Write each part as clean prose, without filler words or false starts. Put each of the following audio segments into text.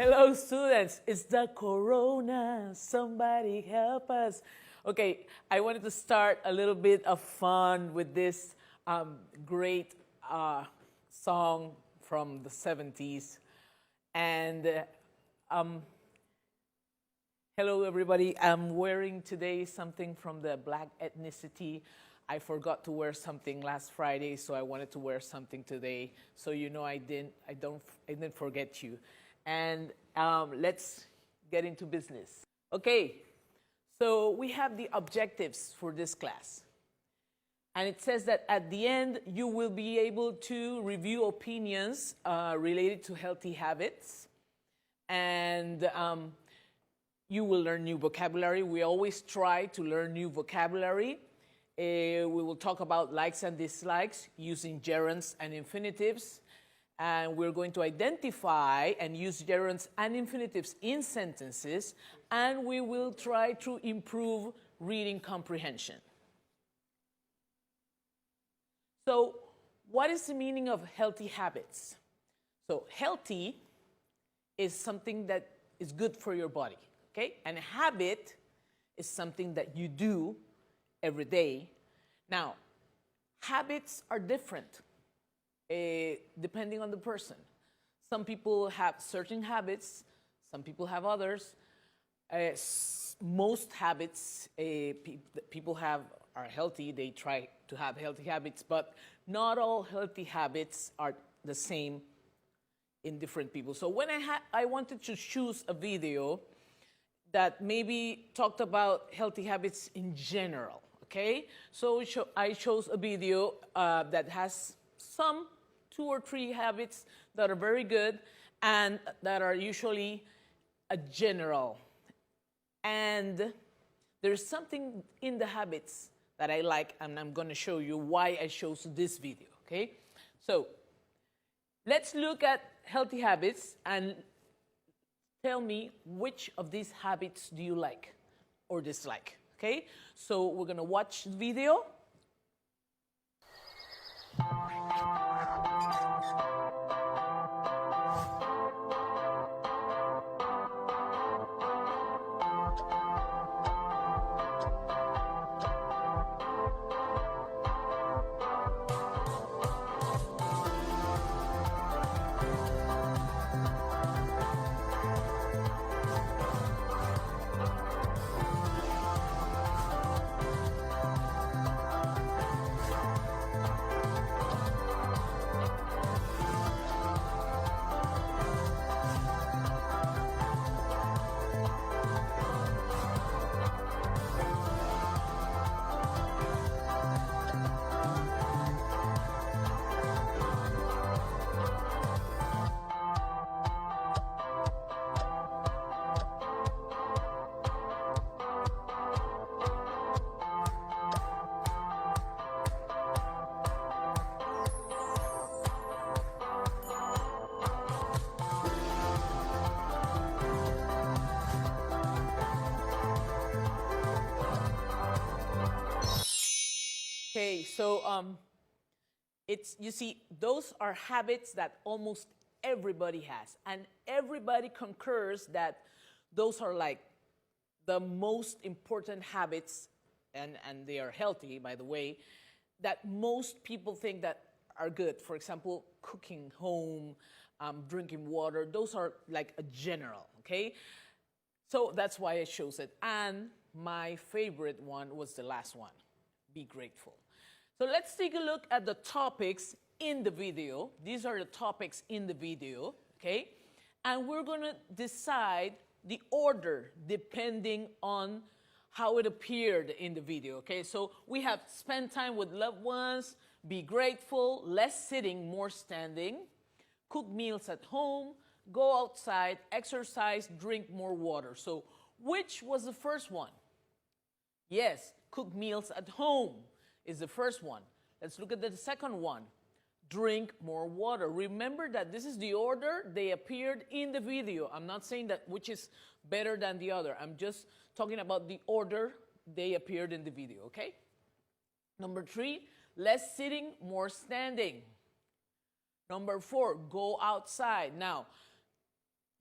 Hello, students. It's the corona. Somebody help us. Okay, I wanted to start a little bit of fun with this great song from the 70s. And hello, everybody. I'm wearing today something from the black ethnicity. I forgot to wear something last Friday, so I wanted to wear something today. So you know I didn't forget you. And let's get into business. Okay, so we have the objectives for this class. And it says that at the end, you will be able to review opinions related to healthy habits. And you will learn new vocabulary. We always try to learn new vocabulary. We will talk about likes and dislikes using gerunds and infinitives. And we're going to identify and use gerunds and infinitives in sentences. And we will try to improve reading comprehension. So what is the meaning of healthy habits? So healthy is something that is good for your body, okay? And a habit is something that you do every day. Now, habits are different depending on the person. Some people have certain habits, some people have others. Most habits people have are healthy. They try to have healthy habits, but not all healthy habits are the same in different people. So when I wanted to choose a video that maybe talked about healthy habits in general, okay? So I chose a video that has some 2 or 3 habits that are very good and that are usually a general. And there's something in the habits that I like, and I'm going to show you why I chose this video, okay? So let's look at healthy habits and tell me which of these habits do you like or dislike, okay? So we're going to watch the video. Okay, so you see, those are habits that almost everybody has, and everybody concurs that those are like the most important habits, and they are healthy, by the way, that most people think that are good. For example, cooking home, drinking water, those are like a general, okay? So that's why I chose it. And my favorite one was the last one, be grateful. So let's take a look at the topics in the video. These are the topics in the video, okay? And we're going to decide the order depending on how it appeared in the video, okay? So we have spend time with loved ones, be grateful, less sitting, more standing, cook meals at home, go outside, exercise, drink more water. So which was the first one? Yes, cook meals at home is the first one. Let's look at the second one. Drink more water. Remember that this is the order they appeared in the video. I'm not saying that which is better than the other. I'm just talking about the order they appeared in the video, okay? Number 3, less sitting, more standing. Number 4, go outside. Now,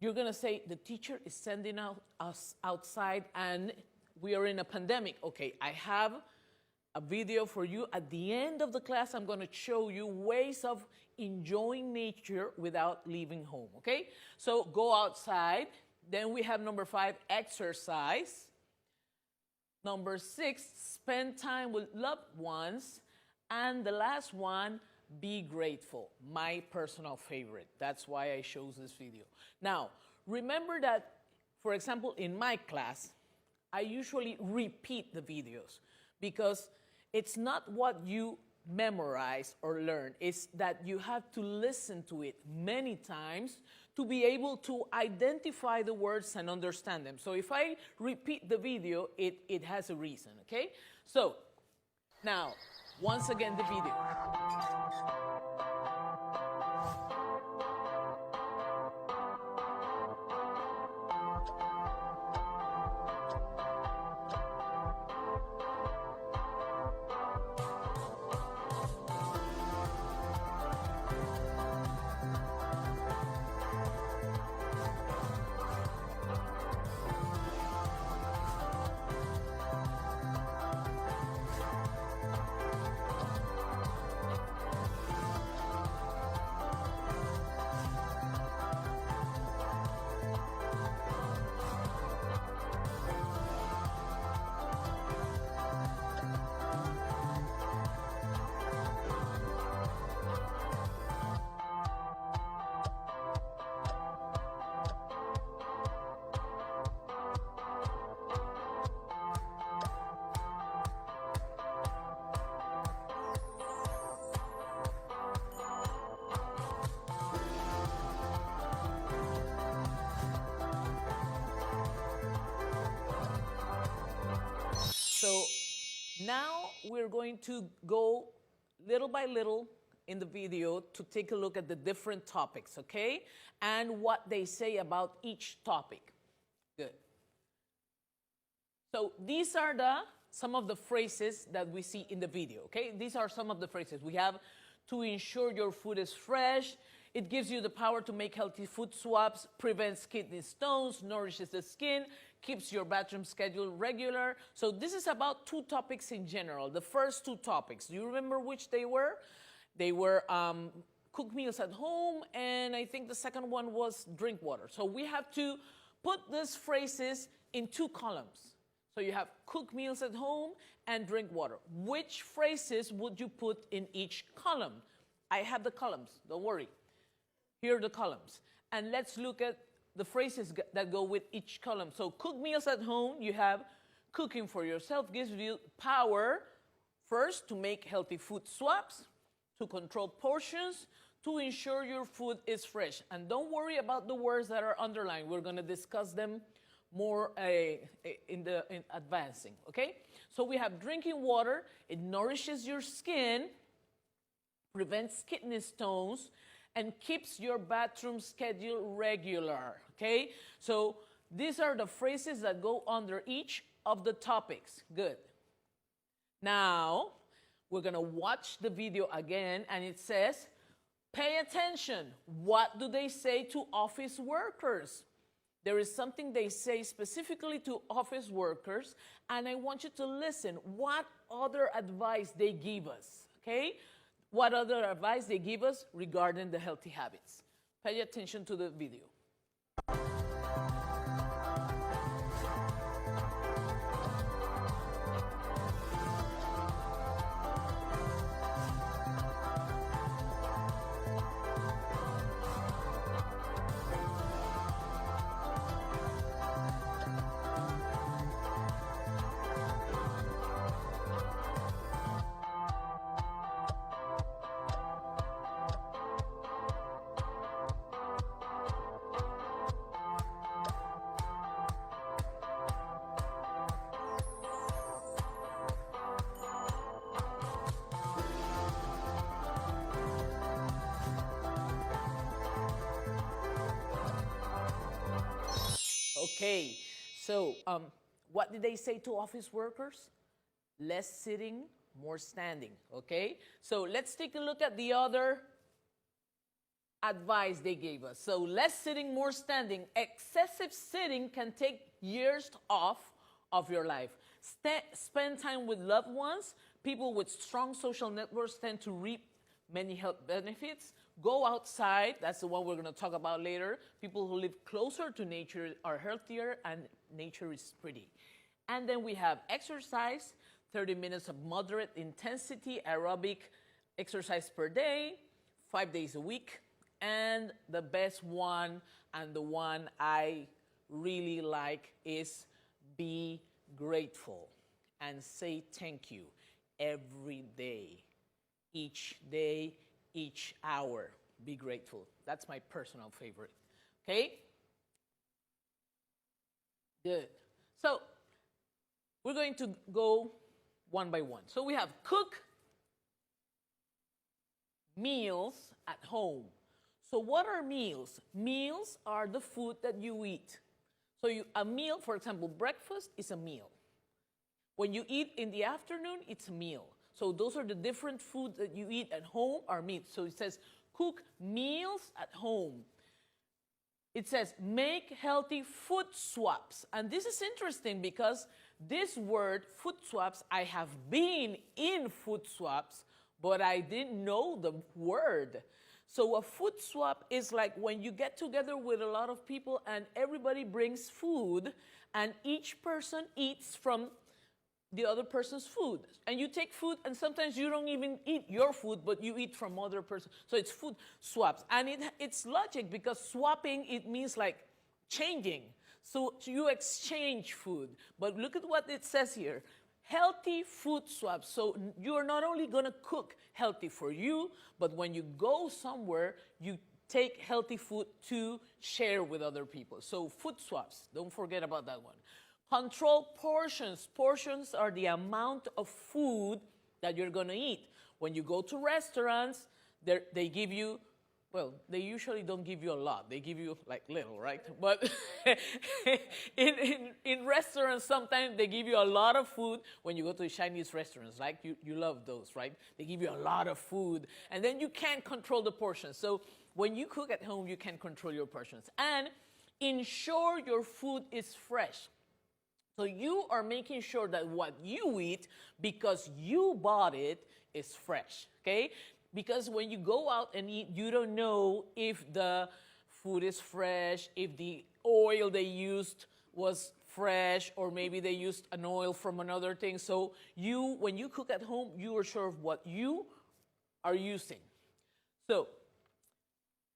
You're going to say, the teacher is sending us outside and we are in a pandemic. Okay, I have a video for you. At the end of the class, I'm going to show you ways of enjoying nature without leaving home, okay? So go outside. Then we have number 5, exercise. Number 6, spend time with loved ones. And the last one, be grateful. My personal favorite. That's why I chose this video. Now, remember that, for example, in my class, I usually repeat the videos because it's not what you memorize or learn. It's that you have to listen to it many times to be able to identify the words and understand them. So if I repeat the video, it has a reason, okay? So, now, once again, the video. So now we're going to go little by little in the video to take a look at the different topics, okay? And what they say about each topic. Good. So these are some of the phrases that we see in the video, okay? These are some of the phrases. We have to ensure your food is fresh. It gives you the power to make healthy food swaps, prevents kidney stones, nourishes the skin, keeps your bathroom schedule regular. So this is about 2 topics in general. The first 2 topics, do you remember which they were? They were cook meals at home, and I think the second one was drink water. So we have to put these phrases in 2 columns. So you have cook meals at home and drink water. Which phrases would you put in each column? I have the columns, don't worry. Here are the columns. And let's look at the phrases that go with each column. So cook meals at home, you have cooking for yourself gives you power, first, to make healthy food swaps, to control portions, to ensure your food is fresh. And don't worry about the words that are underlined. We're going to discuss them more in advancing, okay? So we have drinking water. It nourishes your skin, prevents kidney stones, and keeps your bathroom schedule regular, okay? So these are the phrases that go under each of the topics. Good. Now, we're going to watch the video again, and it says, pay attention. What do they say to office workers? There is something they say specifically to office workers, and I want you to listen. What other advice they give us, okay? What other advice they give us regarding the healthy habits. Pay attention to the video. Okay, so what did they say to office workers? Less sitting, more standing, okay? So let's take a look at the other advice they gave us. So less sitting, more standing. Excessive sitting can take years off of your life. Spend time with loved ones. People with strong social networks tend to reap many health benefits. Go outside. That's the one we're going to talk about later. People who live closer to nature are healthier, and nature is pretty. And then we have exercise, 30 minutes of moderate intensity aerobic exercise per day, 5 days a week. And the best one, and the one I really like, is be grateful and say thank you every day, each hour. Be grateful. That's my personal favorite. Okay? Good. So we're going to go one by one. So we have cook meals at home. So what are meals? Meals are the food that you eat. So a meal, for example, breakfast is a meal. When you eat in the afternoon, it's a meal. So those are the different foods that you eat at home are meals. So it says cook meals at home. It says make healthy food swaps. And this is interesting because this word, food swaps, I have been in food swaps, but I didn't know the word. So a food swap is like when you get together with a lot of people and everybody brings food and each person eats from the other person's food. And you take food and sometimes you don't even eat your food, but you eat from other person. So it's food swaps. And it's logic because swapping, it means like changing. So you exchange food. But look at what it says here. Healthy food swaps. So you're not only going to cook healthy for you, but when you go somewhere, you take healthy food to share with other people. So food swaps, don't forget about that one. Control portions. Portions are the amount of food that you're going to eat. When you go to restaurants, they give you, well, they usually don't give you a lot. They give you like little, right? But in restaurants, sometimes they give you a lot of food. When you go to the Chinese restaurants, like you love those, right? They give you a lot of food. And then you can't control the portions. So when you cook at home, you can control your portions. And ensure your food is fresh. So you are making sure that what you eat, because you bought it, is fresh, okay? Because when you go out and eat, you don't know if the food is fresh, if the oil they used was fresh, or maybe they used an oil from another thing. So when you cook at home, you are sure of what you are using. So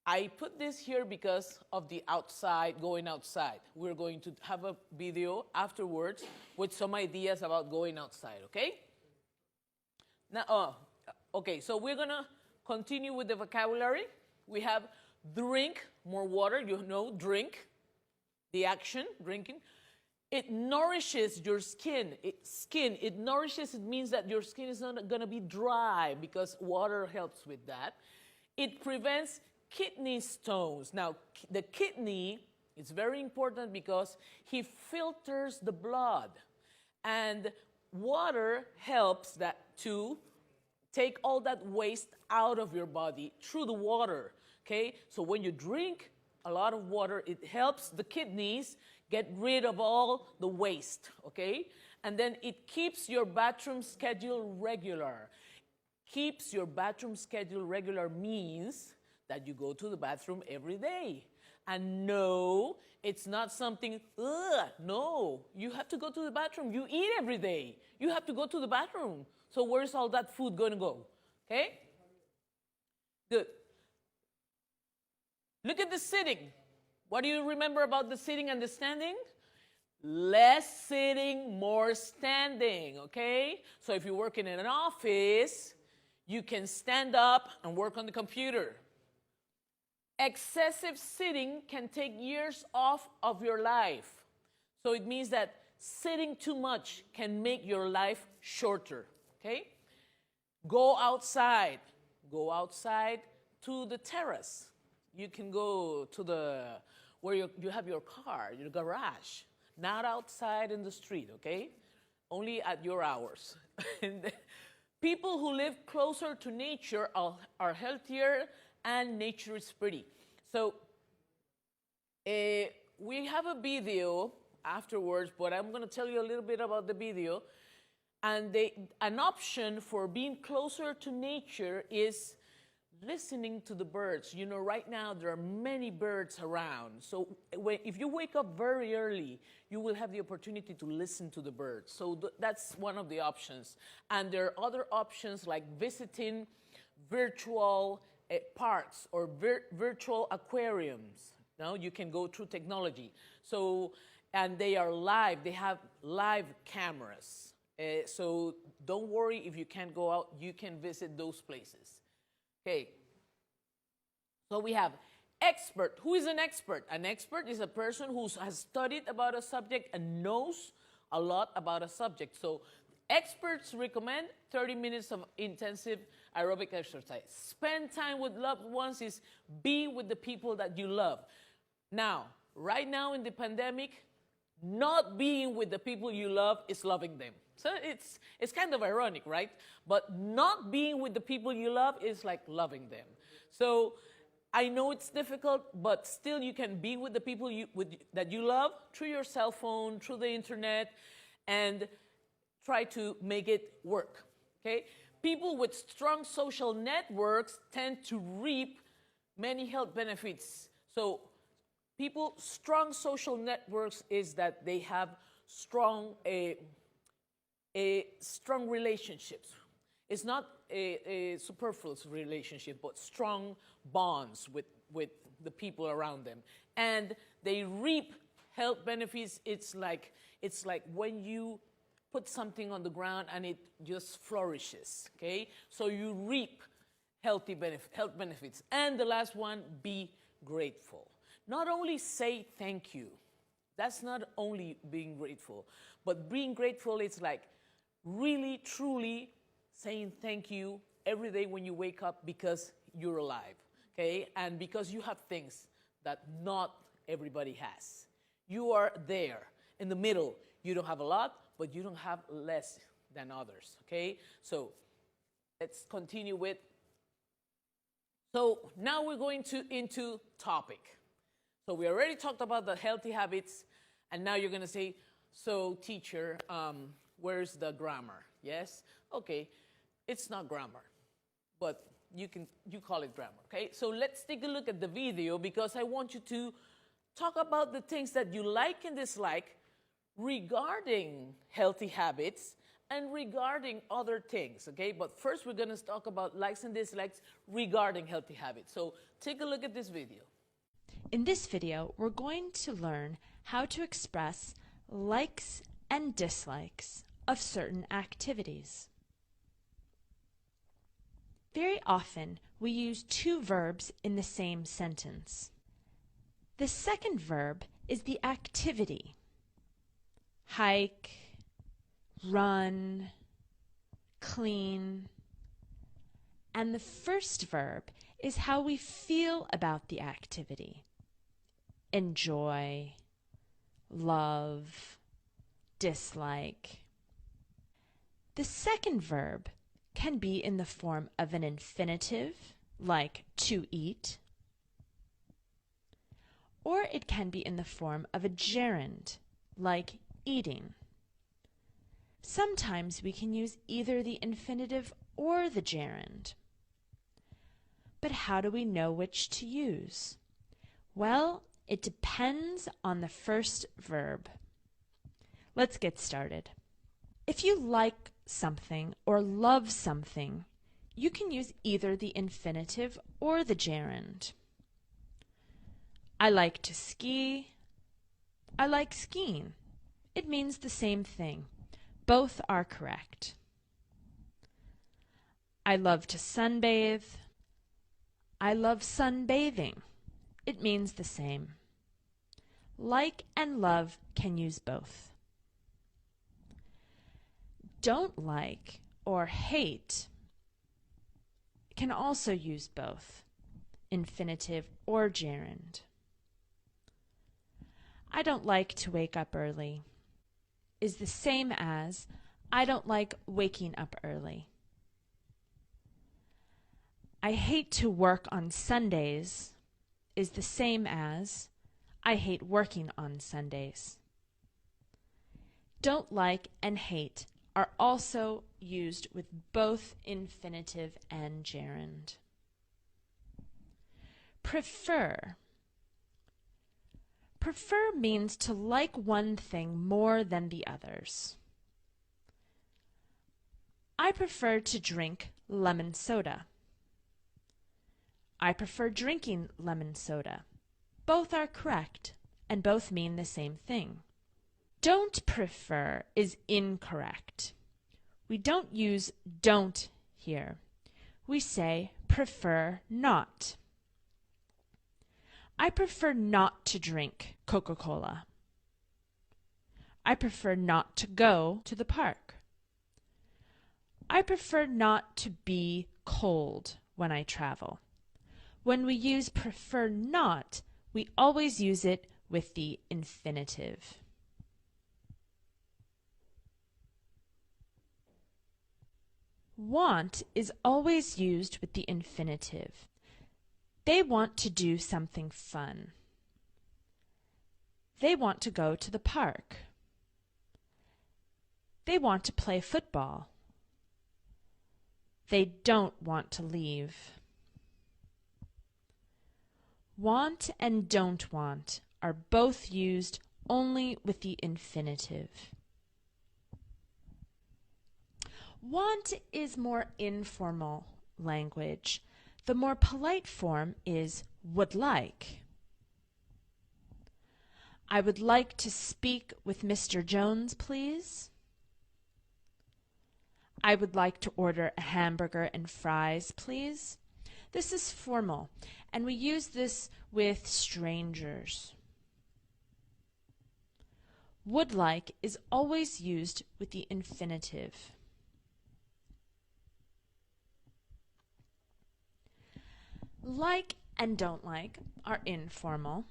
I put this here because of the outside, going outside. We're going to have a video afterwards with some ideas about going outside, okay? Now, okay, so we're going to continue with the vocabulary. We have drink, more water, you know, drink, the action, drinking. It nourishes your skin. It nourishes, it means that your skin is not going to be dry because water helps with that. It prevents kidney stones. Now, the kidney is very important because he filters the blood. And water helps that to take all that waste out of your body through the water, okay? So when you drink a lot of water, it helps the kidneys get rid of all the waste, okay? And then it keeps your bathroom schedule regular. Keeps your bathroom schedule regular means that you go to the bathroom every day. And no, it's not something, no. You have to go to the bathroom. You eat every day. You have to go to the bathroom. So where's all that food going to go? Okay? Good. Look at the sitting. What do you remember about the sitting and the standing? Less sitting, more standing, okay? So if you're working in an office, you can stand up and work on the computer. Excessive sitting can take years off of your life. So it means that sitting too much can make your life shorter, okay? Go outside. Go outside to the terrace. You can go to where you have your car, your garage. Not outside in the street, okay? Only at your hours. People who live closer to nature are healthier and nature is pretty. So we have a video afterwards, but I'm going to tell you a little bit about the video. And an option for being closer to nature is listening to the birds. You know, right now there are many birds around. So if you wake up very early, you will have the opportunity to listen to the birds. So that's one of the options. And there are other options like visiting virtual parks or virtual aquariums. Now you can go through technology. So, and they are live. They have live cameras. So don't worry if you can't go out. You can visit those places. Okay, so we have expert. Who is an expert? An expert is a person who has studied about a subject and knows a lot about a subject. So experts recommend 30 minutes of intensive aerobic exercise. Spend time with loved ones is be with the people that you love. Now, right now in the pandemic, not being with the people you love is loving them. So it's kind of ironic, right? But not being with the people you love is like loving them. So I know it's difficult, but still you can be with the people that you love through your cell phone, through the internet, and try to make it work, okay? People with strong social networks tend to reap many health benefits. So strong social networks is that they have strong relationships. It's not a superfluous relationship, but strong bonds with the people around them. And they reap health benefits. It's like when you put something on the ground and it just flourishes, okay? So you reap health benefits. And the last one, be grateful. Not only say thank you. That's not only being grateful, but being grateful is like really, truly saying thank you every day when you wake up because you're alive, okay? And because you have things that not everybody has. You are there in the middle. You don't have a lot, but you don't have less than others, okay? So let's continue with. So now we're going into topic. So we already talked about the healthy habits, and now you're going to say, so teacher, where's the grammar? Yes? Okay, it's not grammar, but you call it grammar, okay? So let's take a look at the video because I want you to talk about the things that you like and dislike regarding healthy habits and regarding other things, okay? But first we're going to talk about likes and dislikes regarding healthy habits. So take a look at this video. In this video, we're going to learn how to express likes and dislikes of certain activities. Very often, we use two verbs in the same sentence. The second verb is the activity. Hike, run, clean. And the first verb is how we feel about the activity. Enjoy, love, dislike. The second verb can be in the form of an infinitive, like to eat, or it can be in the form of a gerund, like eating. Sometimes we can use either the infinitive or the gerund. But how do we know which to use? Well, it depends on the first verb. Let's get started. If you like something or love something, you can use either the infinitive or the gerund. I like to ski. I like skiing. It means the same thing. Both are correct. I love to sunbathe. I love sunbathing. It means the same. Like and love can use both. Don't like or hate can also use both, infinitive or gerund. I don't like to wake up early is the same as I don't like waking up early. I hate to work on Sundays is the same as I hate working on Sundays. Don't like and hate are also used with both infinitive and gerund. Prefer. Prefer means to like one thing more than the others. I prefer to drink lemon soda. I prefer drinking lemon soda. Both are correct, and both mean the same thing. Don't prefer is incorrect. We don't use don't here. We say prefer not. I prefer not to drink Coca-Cola. I prefer not to go to the park. I prefer not to be cold when I travel. When we use prefer not, we always use it with the infinitive. Want is always used with the infinitive. They want to do something fun. They want to go to the park. They want to play football. They don't want to leave. Want and don't want are both used only with the infinitive. Want is more informal language. The more polite form is would like. I would like to speak with Mr. Jones, please. I would like to order a hamburger and fries, please. This is formal, and we use this with strangers. Would like is always used with the infinitive. Like and don't like are informal,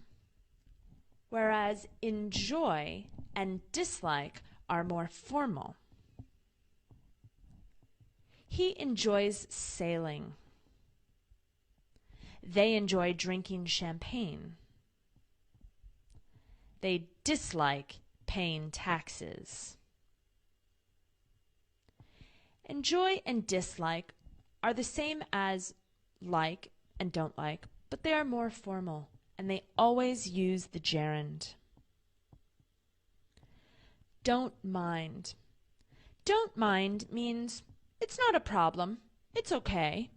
whereas enjoy and dislike are more formal. He enjoys sailing. They enjoy drinking champagne. They dislike paying taxes. Enjoy and dislike are the same as like and don't like, but they are more formal, and they always use the gerund. Don't mind. Don't mind means it's not a problem. It's okay.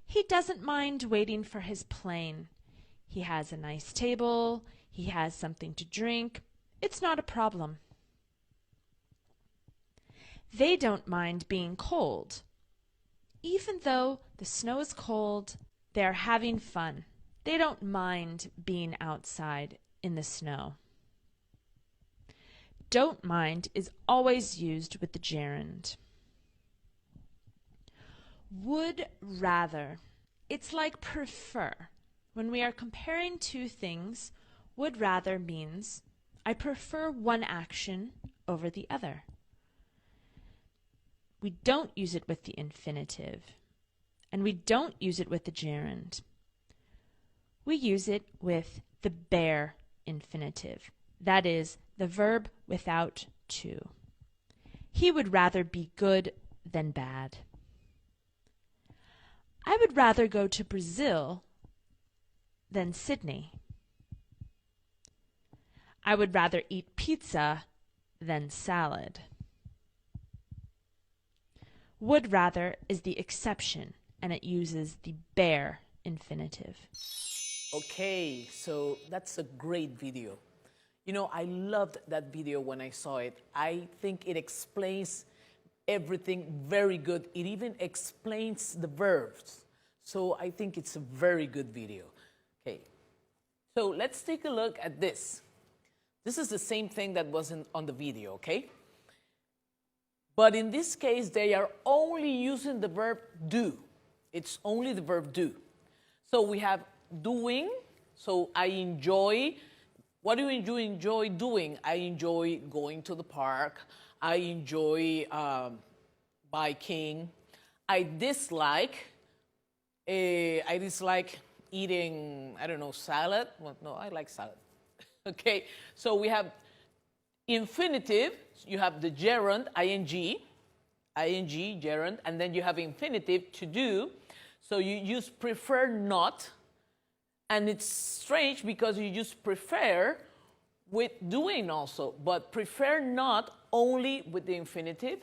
He doesn't mind waiting for his plane. He has a nice table. He has something to drink. It's not a problem. They don't mind being cold. Even though the snow is cold, they are having fun. They don't mind being outside in the snow. Don't mind is always used with the gerund. Would rather. It's like prefer. When we are comparing two things, would rather means I prefer one action over the other. We don't use it with the infinitive, and we don't use it with the gerund. We use it with the bare infinitive, that is, the verb without to. He would rather be good than bad. I would rather go to Brazil than Sydney. I would rather eat pizza than salad. Would rather is the exception, and it uses the bare infinitive. Okay, so that's a great video. You know, I loved that video when I saw it. I think it explains everything very good. It even explains the verbs. So I think it's a very good video. Okay, so let's take a look at this. This is the same thing that was on the video, okay? But in this case, they are only using the verb do. It's only the verb do. So we have doing. So I enjoy. What do you enjoy doing? I enjoy going to the park. I enjoy biking. I dislike eating, I don't know, salad. Well, no, I like salad. Okay, so we have infinitive, you have the gerund, ing, gerund, and then you have infinitive, to do. So you use prefer not, and it's strange because you use prefer with doing also, but prefer not only with the infinitive,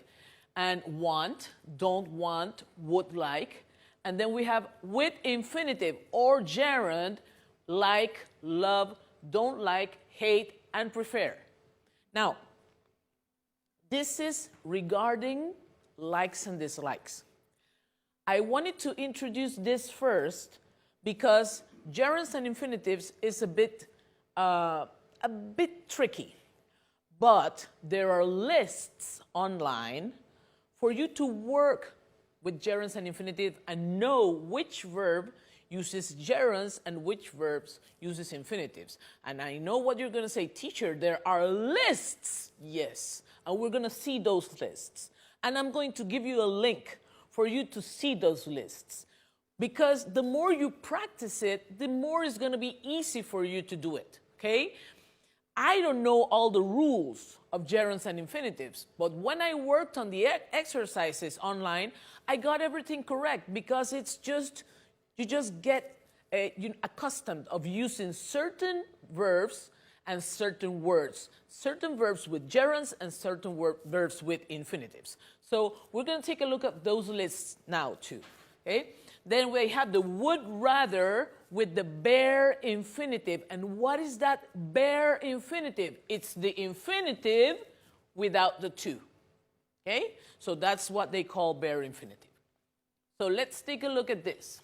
and want, don't want, would like. And then we have with infinitive or gerund, like, love, don't like, hate, and prefer. Now, this is regarding likes and dislikes. I wanted to introduce this first because gerunds and infinitives is a bit tricky. But there are lists online for you to work with gerunds and infinitive and know which verb uses gerunds and which verbs uses infinitives. And I know what you're going to say, teacher, there are lists. Yes, and we're going to see those lists. And I'm going to give you a link for you to see those lists. Because the more you practice it, the more it's going to be easy for you to do it, okay? I don't know all the rules of gerunds and infinitives, but when I worked on the exercises online, I got everything correct because it's just, you just get accustomed of using certain verbs and certain words. Certain verbs with gerunds and certain verbs with infinitives. So we're going to take a look at those lists now too, okay? Then we have the would rather with the bare infinitive. And what is that bare infinitive? It's the infinitive without the to. Okay? So that's what they call bare infinitive. So let's take a look at this.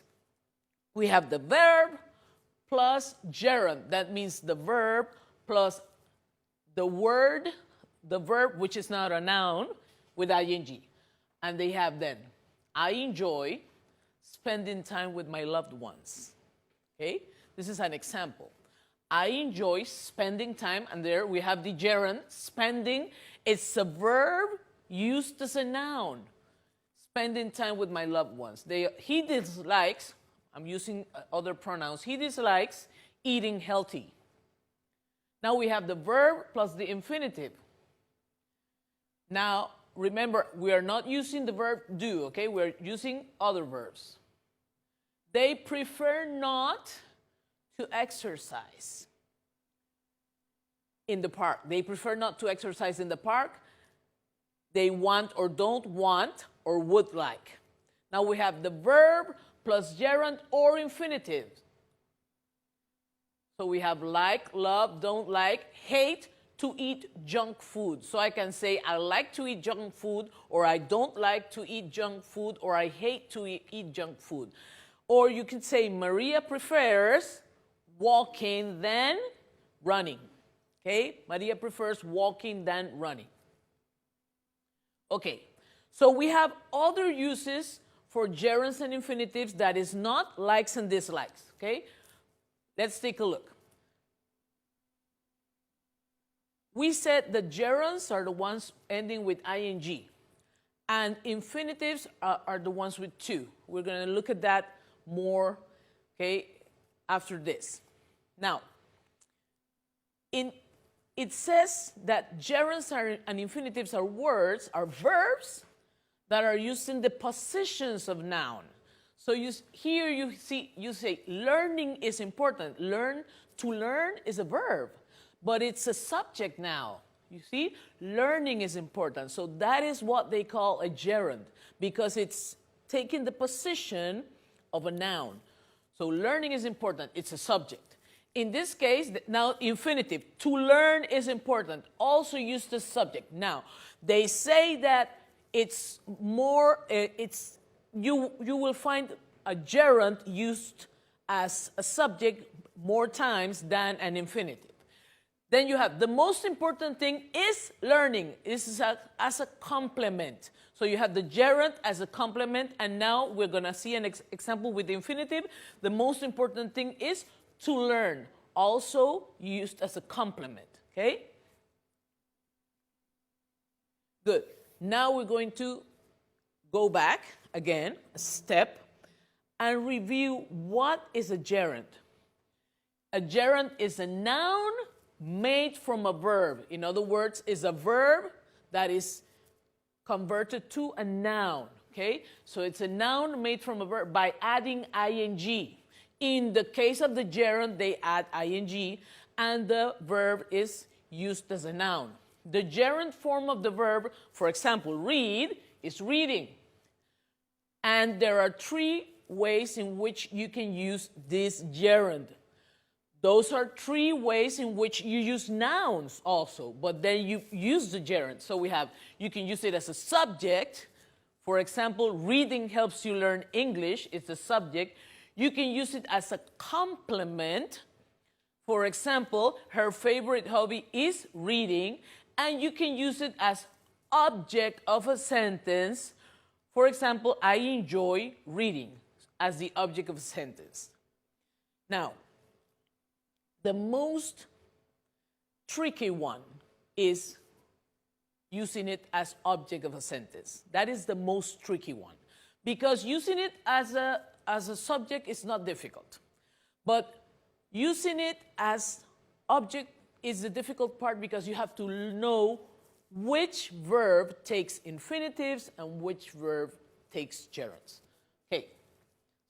We have the verb plus gerund. That means the verb plus the word, the verb, which is not a noun, with ing. And they have then, I enjoy spending time with my loved ones. Okay? This is an example. I enjoy spending time, and there we have the gerund, spending. It's a verb used as a noun. Spending time with my loved ones. He dislikes, I'm using other pronouns, he dislikes eating healthy. Now we have the verb plus the infinitive. Now, remember, we are not using the verb do, okay? We're using other verbs. They prefer not to exercise in the park. They prefer not to exercise in the park. They want or don't want or would like. Now we have the verb plus gerund or infinitive. So we have like, love, don't like, hate, to eat junk food. So I can say I like to eat junk food, or I don't like to eat junk food, or I hate to eat junk food. Or you could say Maria prefers walking than running. Okay? Maria prefers walking than running. Okay. So we have other uses for gerunds and infinitives that is not likes and dislikes. Okay? Let's take a look. We said the gerunds are the ones ending with ing, and infinitives are the ones with to. We're going to look at that more, okay, after this. Now, it says that gerunds and infinitives are words, are verbs that are used in the positions of noun. So here you say learning is important. To learn is a verb, but it's a subject now. You see, learning is important. So that is what they call a gerund, because it's taking the position of a noun. So learning is important. It's a subject. In this case, now infinitive, to learn is important, also used as subject. Now, they say that it's more, you will find a gerund used as a subject more times than an infinitive. Then you have the most important thing is learning. This is as a complement. So you have the gerund as a complement, and now we're going to see an example with the infinitive. The most important thing is to learn, also used as a complement. Okay? Good. Now we're going to go back again, a step, and review what is a gerund. A gerund is a noun made from a verb. In other words, is a verb that is converted to a noun. Okay? So it's a noun made from a verb by adding ing. In the case of the gerund, they add ing, and the verb is used as a noun. The gerund form of the verb, for example, read, is reading. And there are 3 ways in which you can use this gerund. Those are 3 ways in which you use nouns also, but then you use the gerund. So we have, you can use it as a subject. For example, reading helps you learn English. It's a subject. You can use it as a complement. For example, her favorite hobby is reading. And you can use it as object of a sentence. For example, I enjoy reading as the object of a sentence. Now, the most tricky one is using it as object of a sentence. That is the most tricky one. Because using it as a subject is not difficult. But using it as object is the difficult part because you have to know which verb takes infinitives and which verb takes gerunds. Okay,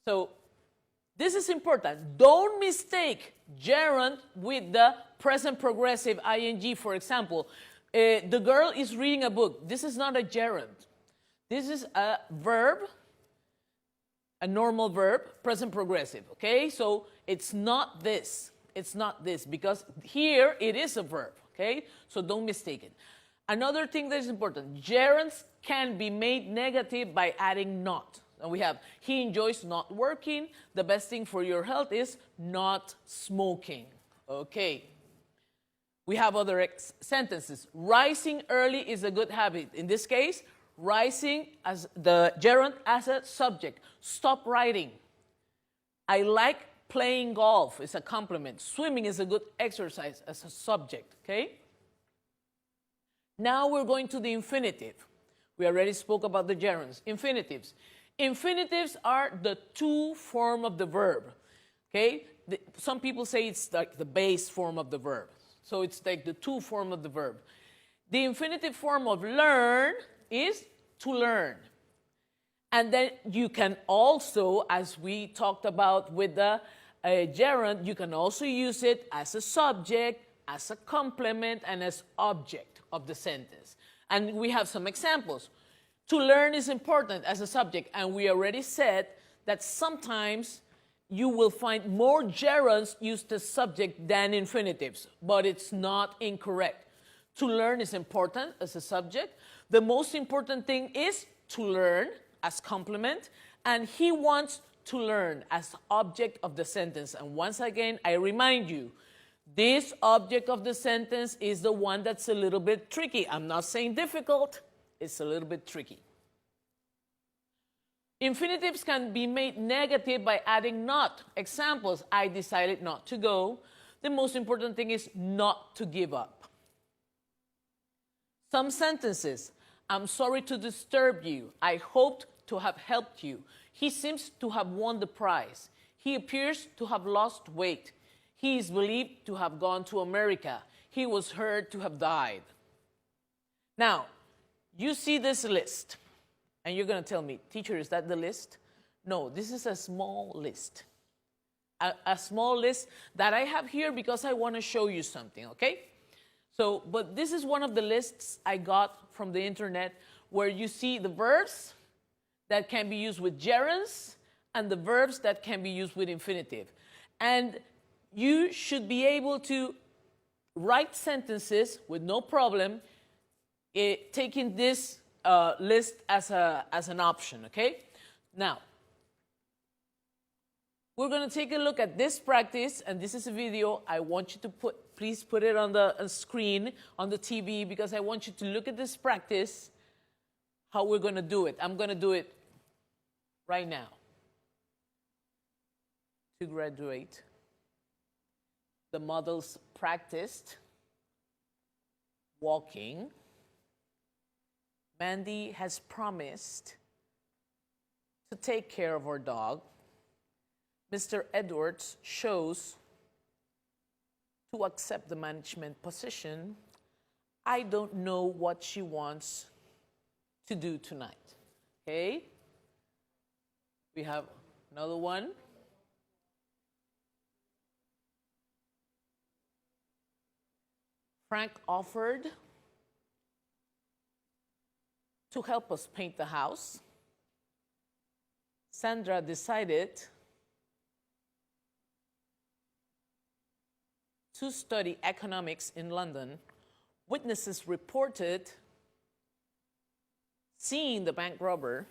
so this is important. Don't mistake gerund with the present progressive ing. For example, the girl is reading a book. This is not a gerund. This is a verb, a normal verb, present progressive. Okay, so it's not this. It's not this because here it is a verb. Okay, so don't mistake it. Another thing that is important, gerunds can be made negative by adding not. And we have, he enjoys not working. The best thing for your health is not smoking. Okay. We have other sentences. Rising early is a good habit. In this case, rising as the gerund as a subject. Stop writing. I like playing golf is a complement. Swimming is a good exercise as a subject. Okay. Now we're going to the infinitive. We already spoke about the gerunds. Infinitives. Infinitives are the to form of the verb. Okay? Some people say it's like the base form of the verb. So it's like the to form of the verb. The infinitive form of learn is to learn. And then you can also, as we talked about with the gerund, you can also use it as a subject, as a complement, and as object of the sentence. And we have some examples. To learn is important as a subject, and we already said that sometimes you will find more gerunds used as subject than infinitives, but it's not incorrect. To learn is important as a subject. The most important thing is to learn as complement, and he wants to learn as object of the sentence. And once again, I remind you, this object of the sentence is the one that's a little bit tricky. I'm not saying difficult, it's a little bit tricky. Infinitives can be made negative by adding not. Examples, I decided not to go. The most important thing is not to give up. Some sentences, I'm sorry to disturb you. I hoped to have helped you. He seems to have won the prize. He appears to have lost weight. He is believed to have gone to America. He was heard to have died. Now, you see this list, and you're going to tell me, teacher, is that the list? No, this is a small list. A small list that I have here because I want to show you something, okay? So, but this is one of the lists I got from the internet where you see the verbs that can be used with gerunds and the verbs that can be used with infinitive. And you should be able to write sentences with no problem, taking this list as an option, okay? Now, we're going to take a look at this practice, and this is a video. I want you to please put it on the screen, on the TV, because I want you to look at this practice, how we're going to do it. I'm going to do it right now. To graduate, the models practiced walking. Mandy has promised to take care of our dog. Mr. Edwards chose to accept the management position. I don't know what she wants to do tonight. Okay? We have another one. Frank offered to help us paint the house. Sandra decided to study economics in London. Witnesses reported seeing the bank robber.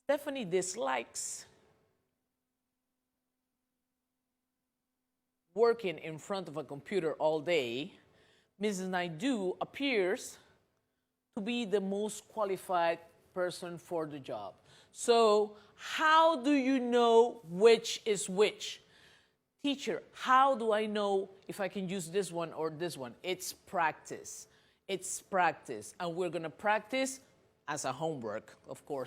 Stephanie dislikes working in front of a computer all day. Mrs. Naidu appears to be the most qualified person for the job. So how do you know which is which? Teacher, how do I know if I can use this one or this one? It's practice. It's practice. And we're going to practice as a homework, of course.